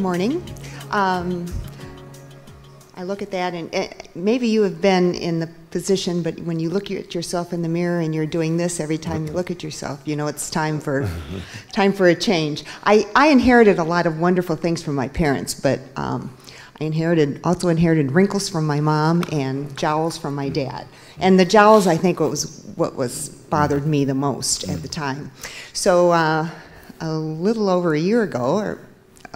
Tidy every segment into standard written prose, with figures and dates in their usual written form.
morning. I look at that, and maybe you have been in the position, but when you look at yourself in the mirror and you're doing this every time you look at yourself, you know it's time for a change. I inherited a lot of wonderful things from my parents, but I also inherited wrinkles from my mom and jowls from my dad. And the jowls, I think, what bothered me the most at the time. So a little over a year ago, or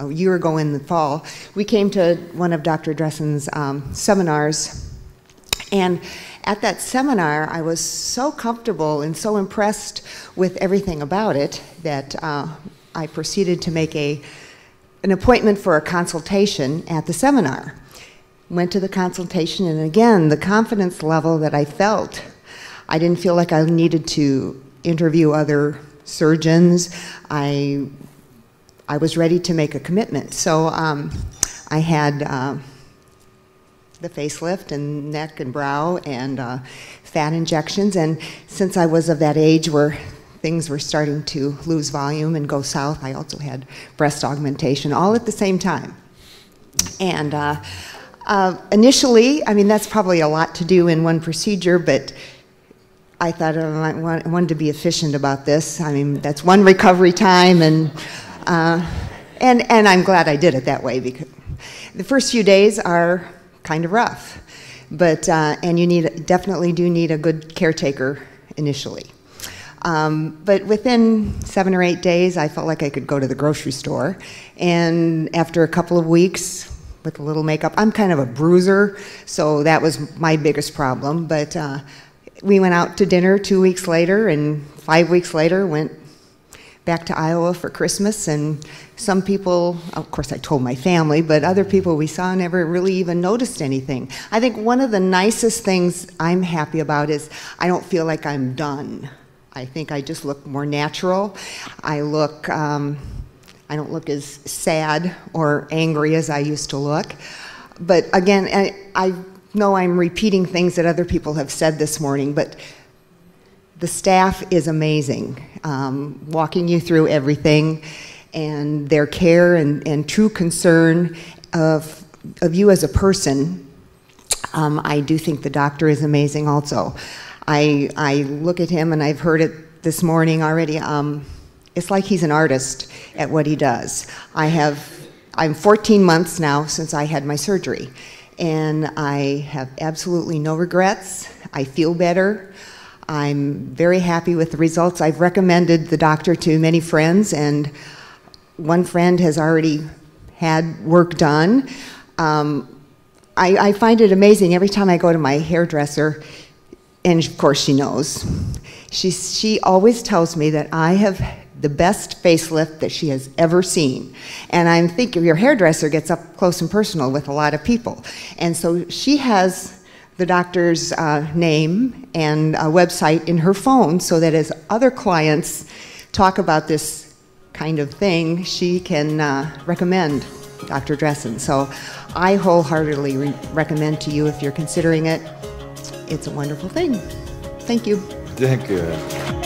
a year ago in the fall, we came to one of Dr. Dressen's seminars, and at that seminar I was so comfortable and so impressed with everything about it that I proceeded to make an appointment for a consultation at the seminar. Went to the consultation, and again, the confidence level that I felt, I didn't feel like I needed to interview other surgeons. I was ready to make a commitment. So I had the facelift and neck and brow and fat injections, and since I was of that age where things were starting to lose volume and go south, I also had breast augmentation, all at the same time. And initially, I mean, that's probably a lot to do in one procedure, but I thought I wanted to be efficient about this. I mean, that's one recovery time, and I'm glad I did it that way, because the first few days are kind of rough, but and you definitely do need a good caretaker initially. But within 7 or 8 days, I felt like I could go to the grocery store, and after a couple of weeks with a little makeup, I'm kind of a bruiser, so that was my biggest problem. But we went out to dinner 2 weeks later, and 5 weeks later went back to Iowa for Christmas, and some people, of course I told my family, but other people we saw never really even noticed anything. I think one of the nicest things I'm happy about is I don't feel like I'm done. I think I just look more natural. I don't look as sad or angry as I used to look. But again, I know I'm repeating things that other people have said this morning, but the staff is amazing, walking you through everything, and their care and true concern of you as a person. I do think the doctor is amazing also. I look at him, and I've heard it this morning already, it's like he's an artist at what he does. I'm 14 months now since I had my surgery, and I have absolutely no regrets. I feel better. I'm very happy with the results. I've recommended the doctor to many friends, and one friend has already had work done. I find it amazing every time I go to my hairdresser, and of course she knows. She always tells me that I have the best facelift that she has ever seen. And I'm thinking, your hairdresser gets up close and personal with a lot of people. And so she has the doctor's name and a website in her phone, so that as other clients talk about this kind of thing, she can recommend Dr. Dressen. So I wholeheartedly recommend to you, if you're considering it, it's a wonderful thing. Thank you. Thank you.